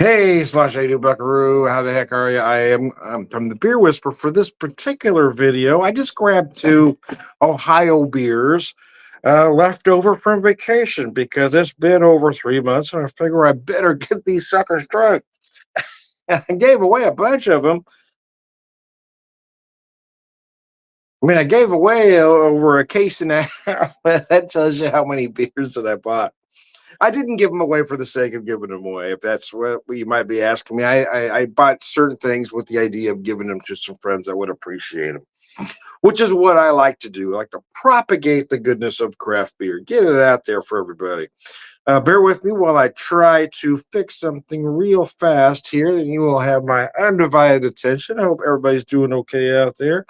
Hey, slash I do Buckaroo. How the heck are you? I'm the Beer Whisperer. For this particular video, I just grabbed two Ohio beers left over from vacation because it's been over 3 months, and I figure I better get these suckers drunk. I gave away a bunch of them. I gave away over a case and a half. That tells you how many beers that I bought. I didn't give them away for the sake of giving them away, if that's what you might be asking me. I bought certain things with the idea of giving them to some friends that would appreciate them, which is what I like to do. I like to propagate the goodness of craft beer, get it out there for everybody. Bear with me while I try to fix something real fast here, then you will have my undivided attention. I hope everybody's doing okay out there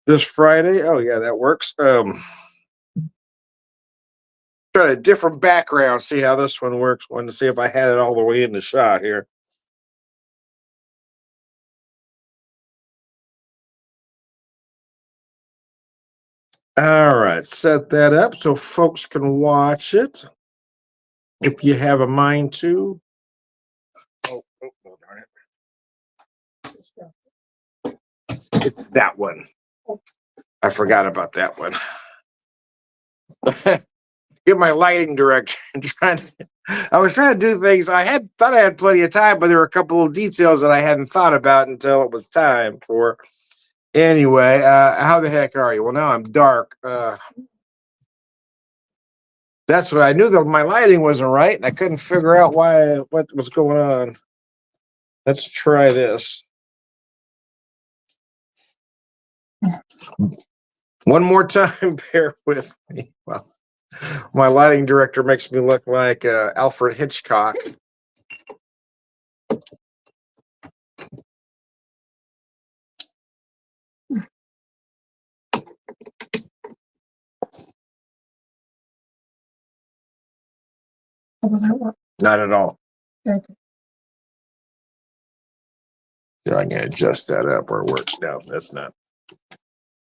this Friday. Oh, yeah, that works. Try a different background, see how this one works. Wanted to see if I had it all the way in the shot here. All right, set that up so folks can watch it if you have a mind to. Oh, darn it. It's that one. I forgot about that one. Get my lighting direction. I was trying to do things. Thought I had plenty of time, but there were a couple of details that I hadn't thought about until it was time for. Anyway, how the heck are you? Well, now I'm dark. That's what I knew that my lighting wasn't right, and I couldn't figure out what was going on. Let's try this. One more time, bear with me. Well, my lighting director makes me look like Alfred Hitchcock. Not at all. Okay. So I can adjust that up where it works. No, that's not.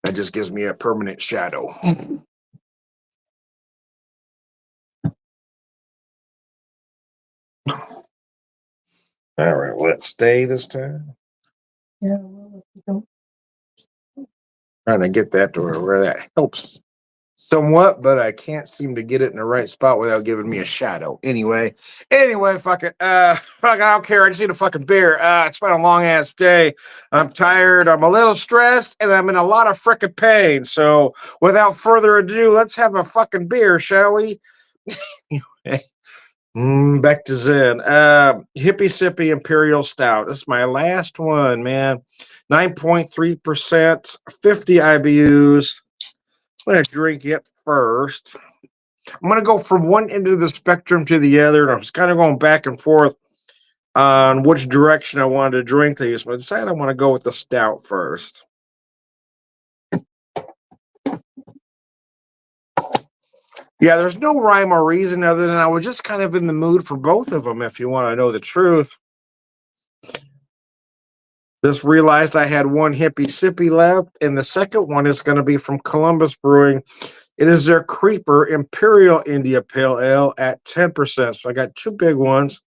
That just gives me a permanent shadow. All right, let's stay this time. Yeah, well, if you don't. Trying to get that to where that helps somewhat, but I can't seem to get it in the right spot without giving me a shadow. Anyway, fuck it. Fuck, I don't care. I just need a fucking beer. It's been a long ass day. I'm tired. I'm a little stressed, and I'm in a lot of frickin' pain. So, without further ado, let's have a fucking beer, shall we? Back to Zen. Hippie Sippy Imperial Stout. This is my last one, man. 9.3%, 50 IBUs. I'm going to drink it first. I'm going to go from one end of the spectrum to the other. And I was kind of going back and forth on which direction I wanted to drink these, but I decided I want to go with the stout first. Yeah, there's no rhyme or reason other than I was just kind of in the mood for both of them, if you want to know the truth. Just realized I had one Hippie Sippy left, and the second one is going to be from Columbus Brewing. It is their Creeper Imperial India Pale Ale at 10%. So I got two big ones.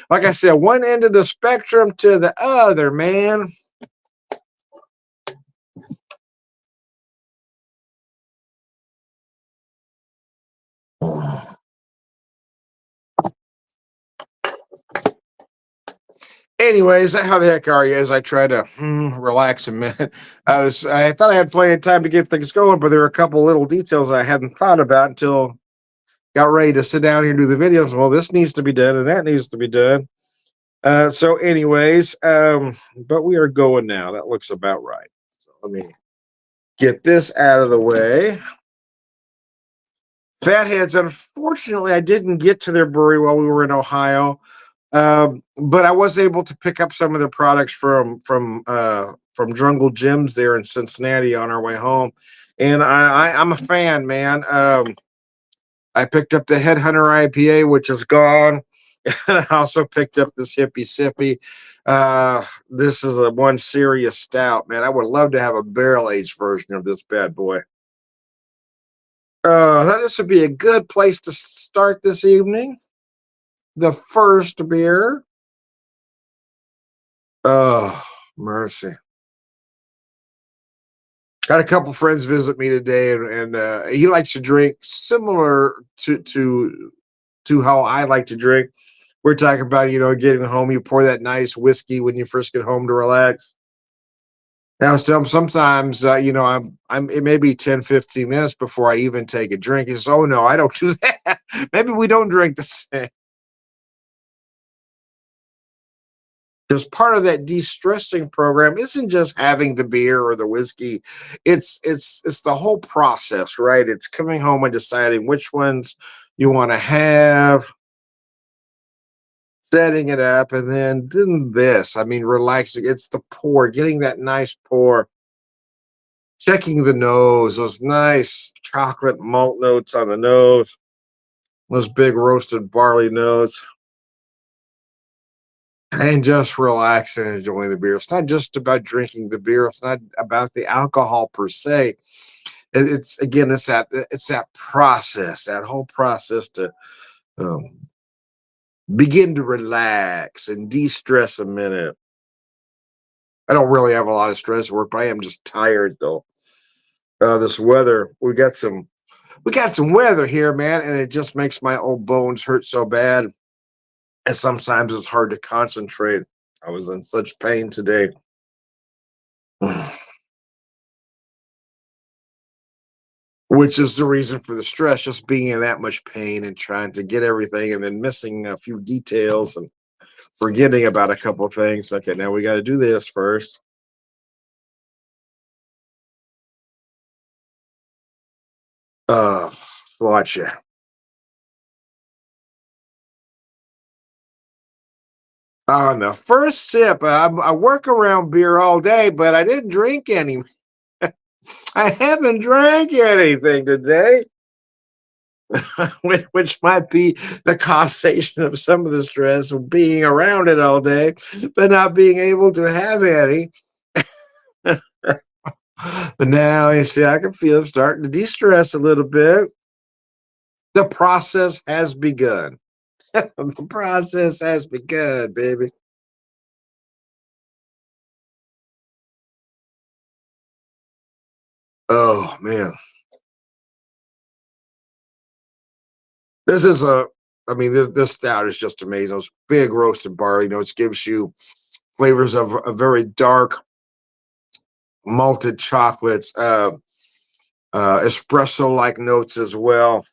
Like I said, one end of the spectrum to the other, man. Anyways, how the heck are you? As I try to relax a minute, I thought I had plenty of time to get things going, but there were a couple little details I hadn't thought about until got ready to sit down here and do the videos. Well, this needs to be done and that needs to be done. So, anyways, but we are going now. That looks about right. So let me get this out of the way. Fatheads, unfortunately, I didn't get to their brewery while we were in Ohio. But I was able to pick up some of the products from Drungle Gyms there in Cincinnati on our way home, and I'm a fan, man. I picked up the Headhunter IPA, which is gone, and I also picked up this Hippie Sippy. This is a one serious stout, man. I would love to have a barrel aged version of this bad boy. This would be a good place to start this evening. The first beer. Oh, mercy. Got a couple friends visit me today, and he likes to drink similar to how I like to drink. We're talking about, getting home. You pour that nice whiskey when you first get home to relax. Now, sometimes, it may be 10, 15 minutes before I even take a drink. He says, "Oh no, I don't do that." Maybe we don't drink the same. Because part of that de-stressing program isn't just having the beer or the whiskey. It's the whole process, right? It's coming home and deciding which ones you want to have, setting it up, and then doing this. I mean, relaxing. It's the pour, getting that nice pour, checking the nose, those nice chocolate malt notes on the nose, those big roasted barley notes, and just relax and enjoy the beer. It's not just about drinking the beer. It's not about the alcohol per se. It's again, it's that process, that whole process to um, begin to relax and de-stress a minute. I don't really have a lot of stress at work, but I am just tired though. This weather, we got some weather here, man, and it just makes my old bones hurt so bad. And sometimes it's hard to concentrate. I was in such pain today. Which is the reason for the stress, just being in that much pain and trying to get everything and then missing a few details and forgetting about a couple of things. Okay, now we got to do this first. Uh, gotcha. On the first sip, I work around beer all day, but I didn't drink any. I haven't drank anything today, which might be the causation of some of the stress of being around it all day, but not being able to have any. But now you see, I can feel I'm starting to de-stress a little bit. The process has begun. The process has begun, baby. Oh man, this is a. I mean, this stout is just amazing. Those big roasted barley notes gives you flavors of a very dark malted chocolates, espresso like notes as well.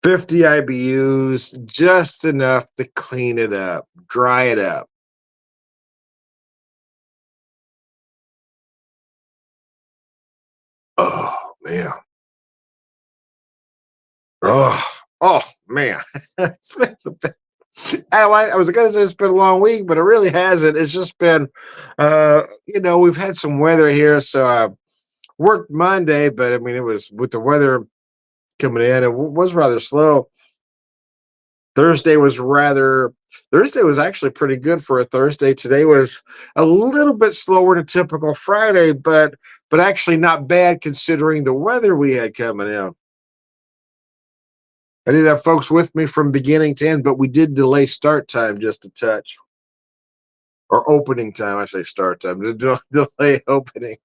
50 IBUs, just enough to clean it up, dry it up. Oh man. Oh, oh man. It's been I was gonna say it's been a long week, but it really hasn't. It's just been we've had some weather here, so I worked Monday, but I mean it was with the weather coming in, it was rather slow. Thursday was rather Thursday was actually pretty good for a Thursday. Today was a little bit slower than typical Friday, but actually not bad considering the weather we had coming in. I did have folks with me from beginning to end, but we did delay start time just a touch, or opening time. I say start time. Delay opening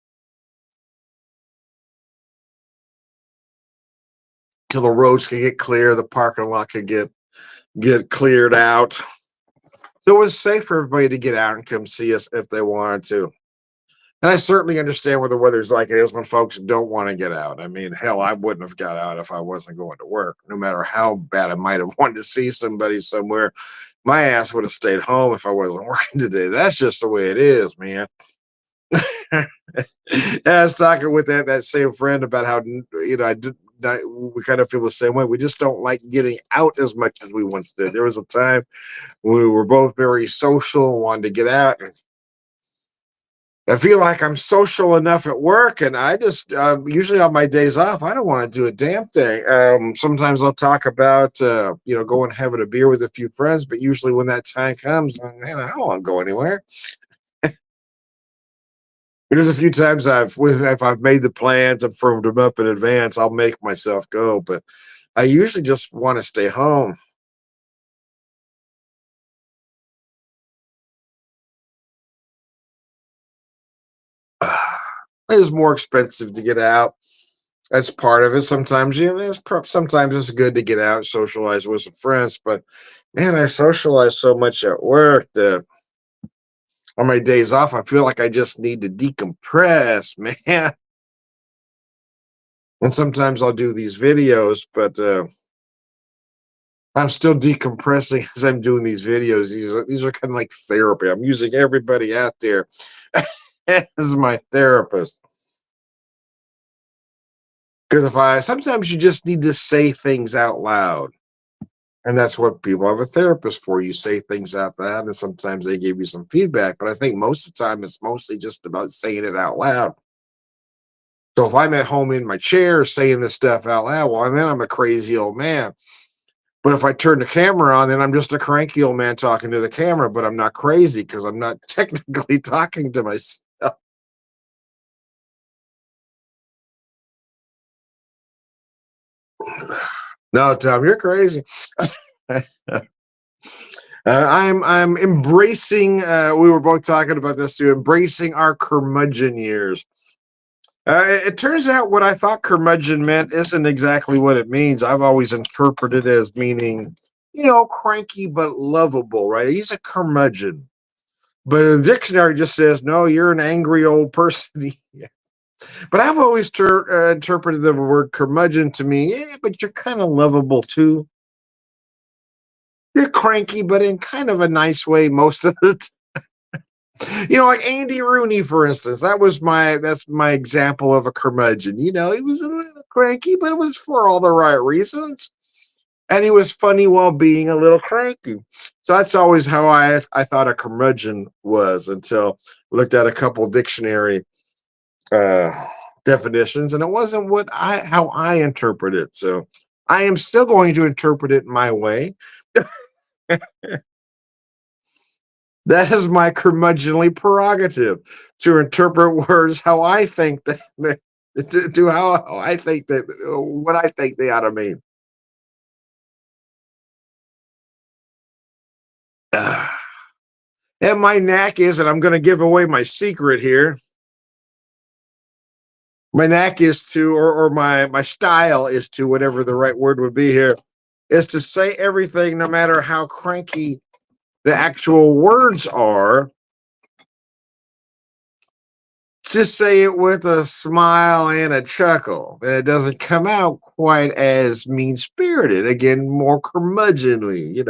till the roads could get clear, the parking lot could get cleared out, so it was safe for everybody to get out and come see us if they wanted to. And I certainly understand where the weather's like it is when folks don't want to get out. I mean, hell, I wouldn't have got out if I wasn't going to work, no matter how bad I might have wanted to see somebody somewhere. My ass would have stayed home if I wasn't working today. That's just the way it is, man. And I was talking with that same friend about how I did. We kind of feel the same way. We just don't like getting out as much as we once did. There was a time when we were both very social, wanted to get out. I feel like I'm social enough at work, and I just usually on my days off, I don't want to do a damn thing. Sometimes I'll talk about going having a beer with a few friends, but usually when that time comes, man, I don't want to go anywhere. There's a few times if I've made the plans and firmed them up in advance, I'll make myself go, but I usually just want to stay home. It's more expensive to get out. That's part of it. Sometimes, sometimes it's good to get out, socialize with some friends. But man, I socialize so much at work that on my days off, I feel like I just need to decompress, man. And sometimes I'll do these videos, but I'm still decompressing as I'm doing these videos. These are kind of like therapy. I'm using everybody out there as my therapist. Because if I sometimes you just need to say things out loud. And that's what people have a therapist for. You say things out loud, and sometimes they give you some feedback. But I think most of the time it's mostly just about saying it out loud. So if I'm at home in my chair saying this stuff out loud, well, then I'm a crazy old man. But if I turn the camera on, then I'm just a cranky old man talking to the camera, but I'm not crazy because I'm not technically talking to myself. No, Tom, you're crazy. I'm embracing. We were both talking about this too. Embracing our curmudgeon years. It turns out what I thought curmudgeon meant isn't exactly what it means. I've always interpreted it as meaning, cranky but lovable. Right? He's a curmudgeon, but the dictionary just says no. You're an angry old person. But I've always interpreted the word curmudgeon to mean, yeah, but you're kind of lovable too. You're cranky, but in kind of a nice way most of the like Andy Rooney, for instance. That's my example of a curmudgeon. He was a little cranky, but it was for all the right reasons. And he was funny while being a little cranky. So that's always how I thought a curmudgeon was until I looked at a couple dictionary uh definitions, and it wasn't what I how I interpret it. So I am still going to interpret it my way. That is my curmudgeonly prerogative to interpret words how I think that to how I think that what I think they ought to mean. And my knack is, and I'm going to give away my secret here. My knack is to, or my style is to, whatever the right word would be here, is to say everything, no matter how cranky the actual words are, just say it with a smile and a chuckle. And it doesn't come out quite as mean spirited. Again, more curmudgeonly,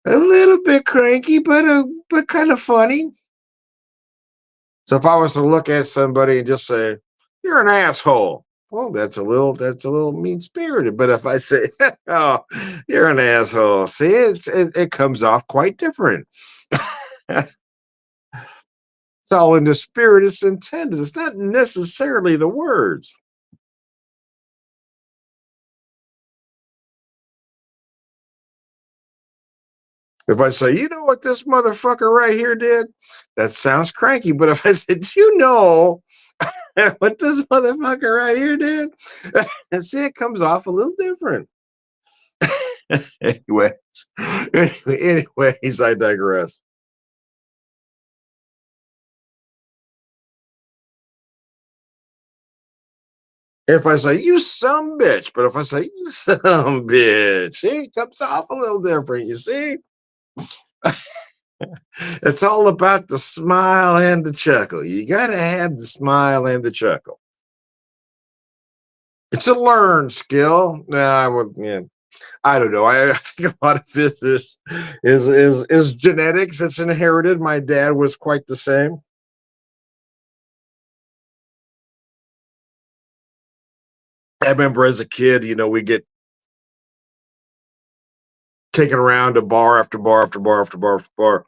a little bit cranky, but kind of funny. So if I was to look at somebody and just say, "You're an asshole," well, that's a little mean spirited. But if I say, "Oh, you're an asshole," see, it comes off quite different. It's all in the spirit it's intended. It's not necessarily the words. If I say, you know what this motherfucker right here did? That sounds cranky. But if I said, you know what this motherfucker right here did? And see, it comes off a little different. Anyways, anyways, I digress. If I say, you some bitch, but if I say, you some bitch, it comes off a little different, you see? It's all about the smile and the chuckle. You got to have the smile and the chuckle. It's a learned skill. Nah, I would, yeah. I don't know. I think a lot of it is genetics. It's inherited. My dad was quite the same. I remember as a kid, we get taken around to bar after bar after bar after bar after bar.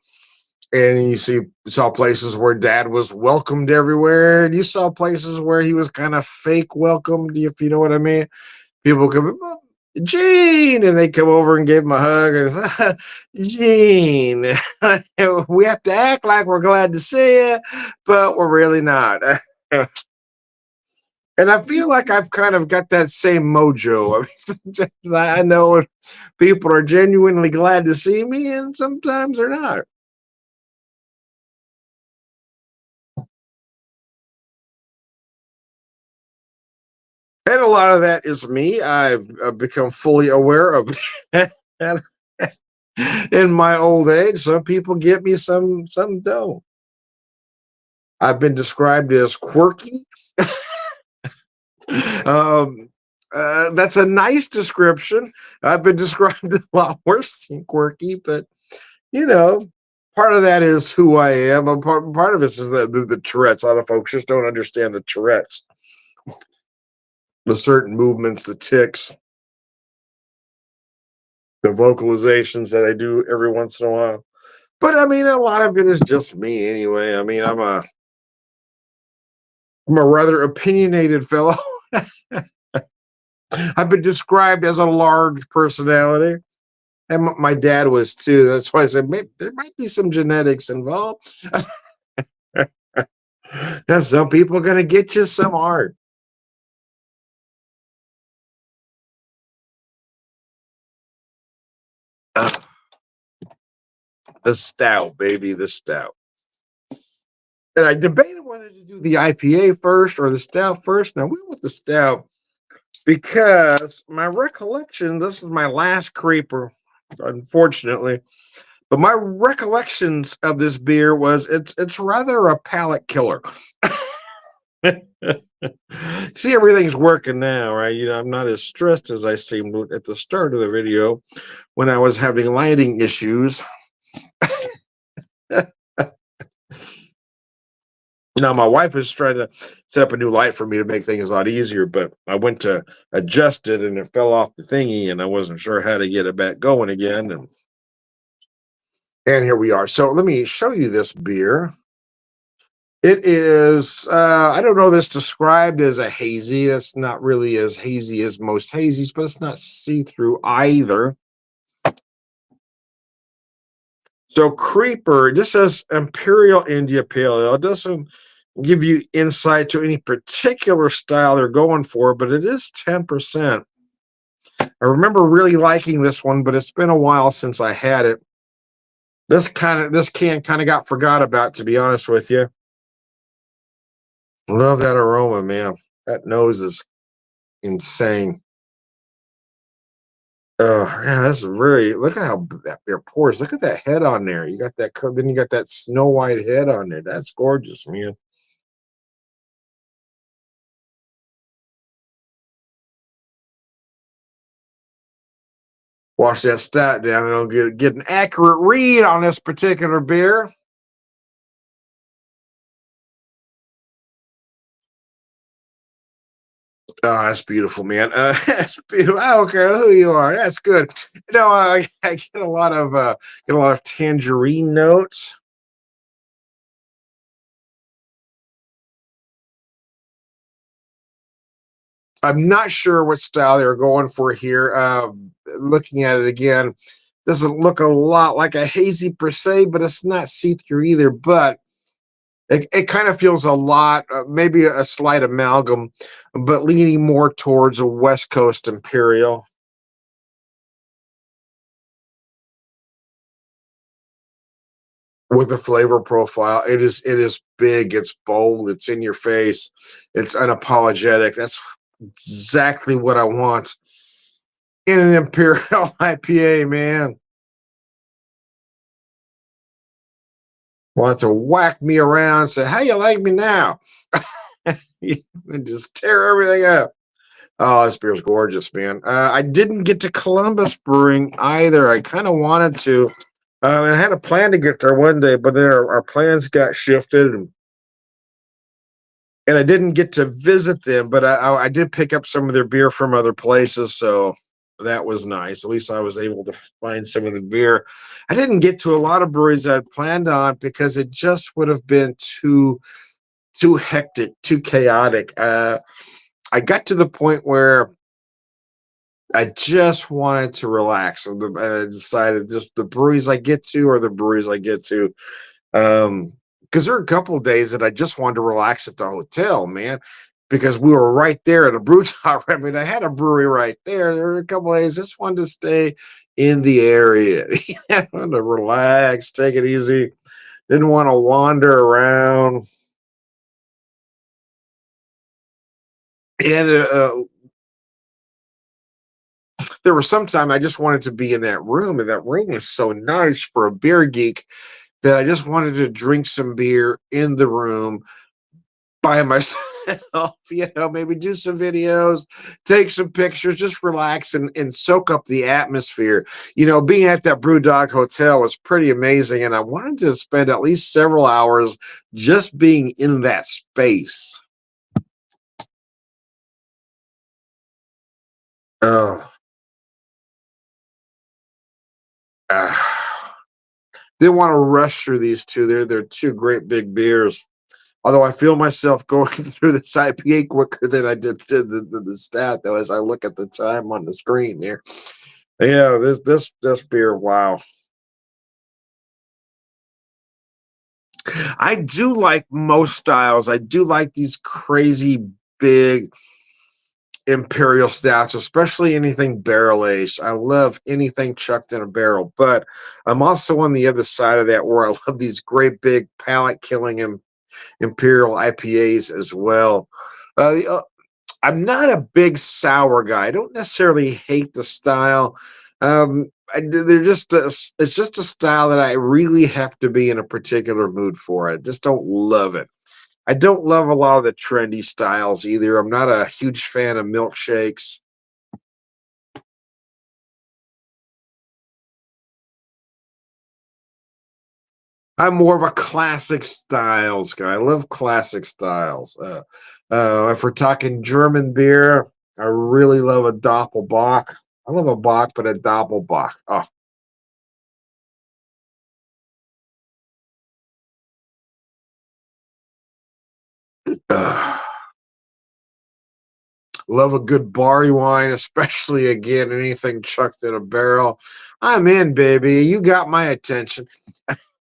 And saw places where dad was welcomed everywhere, and you saw places where he was kind of fake welcomed, if you know what I mean. People come, "Oh, Gene," and they come over and give him a hug, and it's, Gene. We have to act like we're glad to see you, but we're really not. And I feel like I've kind of got that same mojo. I mean, I know people are genuinely glad to see me, and sometimes they're not. And a lot of that is me. I've become fully aware of and in my old age. Some people get me, some don't. I've been described as quirky. um, that's a nice description. I've been described a lot worse than quirky, but you know, part of that is who I am. Part of it is the Tourette's. A lot of folks just don't understand the Tourette's, the certain movements, the ticks, the vocalizations that I do every once in a while. But I mean, a lot of it is just me anyway. I mean, I'm a rather opinionated fellow. I've been described as a large personality, and my dad was too. That's why I said maybe there might be some genetics involved. Now, some people are going to get you, some aren't. Uh, the stout, baby, the stout. And I debated whether to do the IPA first or the stout first. Now, we went with the stout because my recollection, this is my last creeper, unfortunately, but my recollections of this beer was it's rather a palate killer. See, everything's working now, right? I'm not as stressed as I seemed at the start of the video when I was having lighting issues. Now, my wife is trying to set up a new light for me to make things a lot easier, but I went to adjust it and it fell off the thingy, and I wasn't sure how to get it back going again. And here we are. So let me show you this beer. It is, I don't know, this described as a hazy. That's not really as hazy as most hazies, but it's not see-through either. So Creeper, this says Imperial India Pale Ale. It doesn't give you insight to any particular style they're going for, but it is 10%. I remember really liking this one, but it's been a while since I had it. This can kind of got forgot about, to be honest with you. Love that aroma, man. That nose is insane. Oh, man, that's really, look at how that beer pours. Look at that head on there. You got that, then you got that snow white head on there. That's gorgeous, man. Wash that stat down and I'll get an accurate read on this particular beer. Oh, that's beautiful, man. That's beautiful. I don't care who you are. That's good. I get a lot of tangerine notes. I'm not sure what style they're going for here. Looking at it again, doesn't look a lot like a hazy per se, but it's not see through either. But it kind of feels a lot, maybe a slight amalgam, but leaning more towards a West Coast Imperial. With the flavor profile. It is big, it's bold, it's in your face, it's unapologetic. That's exactly what I want in an Imperial IPA, man. Want to whack me around and say, "How you like me now?" And just tear everything up. Oh, this beer's gorgeous, man. I didn't get to Columbus Brewing either. I kind of wanted to. I had a plan to get there one day, but then our plans got shifted, and I didn't get to visit them, but I did pick up some of their beer from other places, so that was nice. At least I was able to find some of the beer. I didn't get to a lot of breweries I'd planned on because it just would have been too hectic, too chaotic. I got to the point where I just wanted to relax, and I decided just the breweries I get to are the breweries I get to. Because there are a couple of days that I just wanted to relax at the hotel, man, because we were right there at a brew top. I mean, I had a brewery right there. There were a couple of days just wanted to stay in the area, wanted to relax, take it easy. Didn't want to wander around. And there was some time I just wanted to be in that room, and that room was so nice for a beer geek that I just wanted to drink some beer in the room by myself, maybe do some videos, take some pictures, just relax and soak up the atmosphere. Being at that Brewdog Hotel was pretty amazing, and I wanted to spend at least several hours just being in that space. Oh, didn't want to rush through these two. They're two great big beers. Although I feel myself going through this IPA quicker than I did the stat, though, as I look at the time on the screen here. Yeah, this beer, wow. I do like most styles. I do like these crazy big imperial stouts, especially anything barrel aged. I love anything chucked in a barrel, but I'm also on the other side of that where I love these great big palate killing imperial IPAs as well. Uh, I'm not a big sour guy. I don't necessarily hate the style. They're just it's just a style that I really have to be in a particular mood for. I just don't love it. I don't love a lot of the trendy styles either. I'm not a huge fan of milkshakes. I'm more of a classic styles guy. I love classic styles. If we're talking German beer, I really love a Doppelbock. I love a Bock, but a Doppelbock. Oh, ugh. Love a good barley wine, especially again anything chucked in a barrel. I'm in, baby. You got my attention.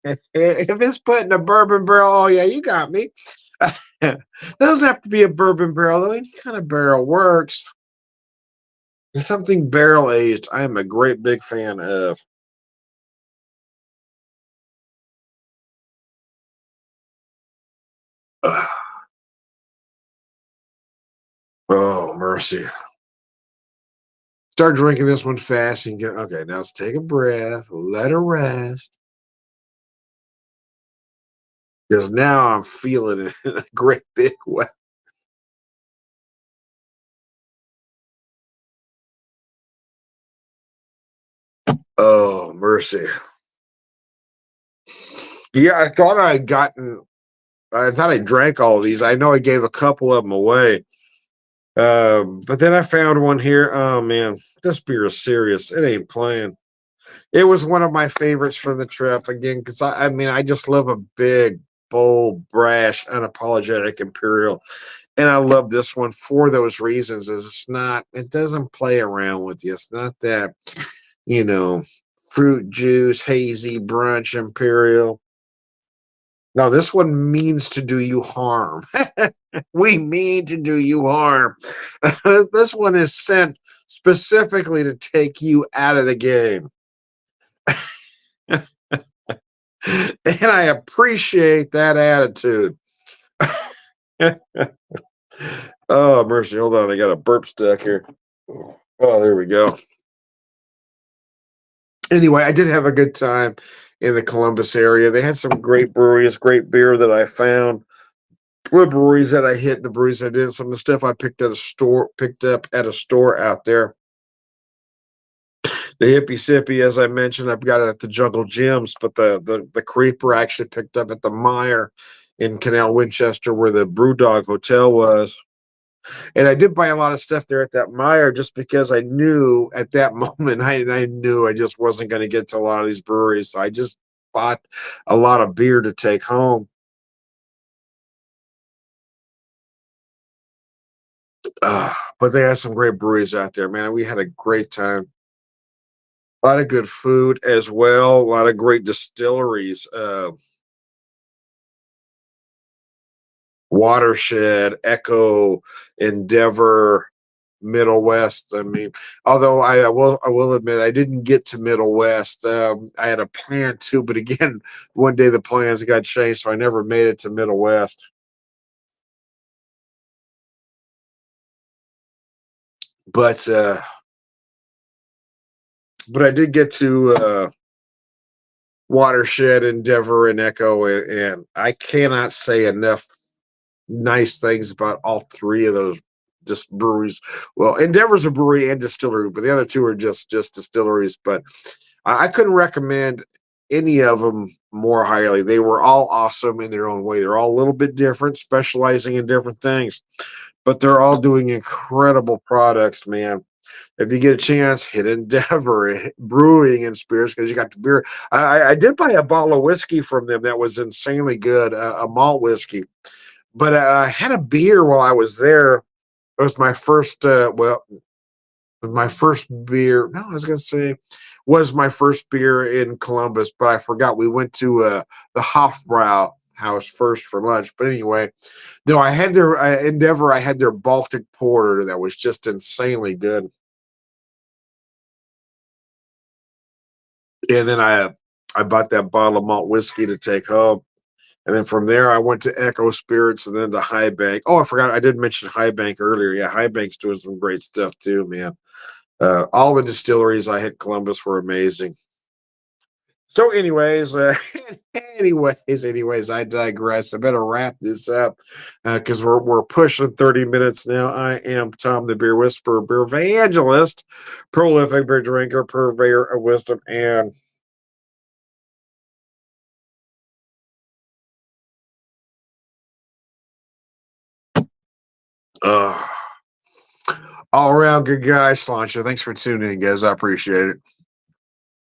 If it's put in a bourbon barrel, oh yeah, you got me. Doesn't have to be a bourbon barrel, though. Any kind of barrel works. Something barrel aged, I am a great big fan of. Ugh. Oh, mercy. Start drinking this one fast and get okay. Now let's take a breath, let her rest. Because now I'm feeling it in a great big way. Oh, mercy. Yeah, I thought I drank all of these. I know I gave a couple of them away. But then I found one here. Oh man, this beer is serious. It ain't playing. It was one of my favorites from the trip again, because I mean, I just love a big, bold, brash, unapologetic imperial. And I love this one for those reasons. Is it doesn't play around with you. It's not that, you know, fruit juice, hazy brunch imperial. No, this one means to do you harm. We mean to do you harm. This one is sent specifically to take you out of the game. And I appreciate that attitude. Oh, mercy. Hold on. I got a burp stuck here. Oh, there we go. Anyway, I did have a good time in the Columbus area. They had some great breweries, great beer that I found. The breweries that I hit, the breweries I did, some of the stuff I picked up at a store out there. The hippie sippy, as I mentioned, I've got it at the Jungle Gyms, but the creeper I actually picked up at the Meyer in Canal Winchester, where the Brewdog Hotel was. And I did buy a lot of stuff there at that Meyer just because I knew at that moment I knew I just wasn't going to get to a lot of these breweries. So I just bought a lot of beer to take home. But they had some great breweries out there, man. We had a great time. A lot of good food as well. A lot of great distilleries. Watershed, Echo, Endeavor, Middle West. I mean, although I will admit I didn't get to Middle West. I had a plan to, but again, one day the plans got changed, so I never made it to Middle West. But but I did get to Watershed, Endeavor, and Echo, and I cannot say enough nice things about all three of those just breweries. Well, Endeavor's a brewery and distillery, but the other two are just distilleries. But I couldn't recommend any of them more highly. They were all awesome in their own way. They're all a little bit different, specializing in different things, but they're all doing incredible products, man. If you get a chance, hit Endeavor Brewing and Spirits because you got the beer. I did buy a bottle of whiskey from them that was insanely good, a malt whiskey. But I had a beer while I was there. It was my first, my first beer. No, I was going to say was my first beer in Columbus, but I forgot we went to the Hofbrau house first for lunch. But anyway, no, I had their Endeavor. I had their Baltic Porter that was just insanely good. And then I bought that bottle of malt whiskey to take home. And then from there, I went to Echo Spirits and then to High Bank. Oh, I forgot. I did mention High Bank earlier. Yeah, High Bank's doing some great stuff too, man. All the distilleries I hit Columbus were amazing. So, anyways, I digress. I better wrap this up because we're pushing 30 minutes now. I am Tom, the Beer Whisperer, Beer Evangelist, prolific beer drinker, purveyor of wisdom, and uh, all around good guy. Slancha, thanks for tuning in, guys. I appreciate it.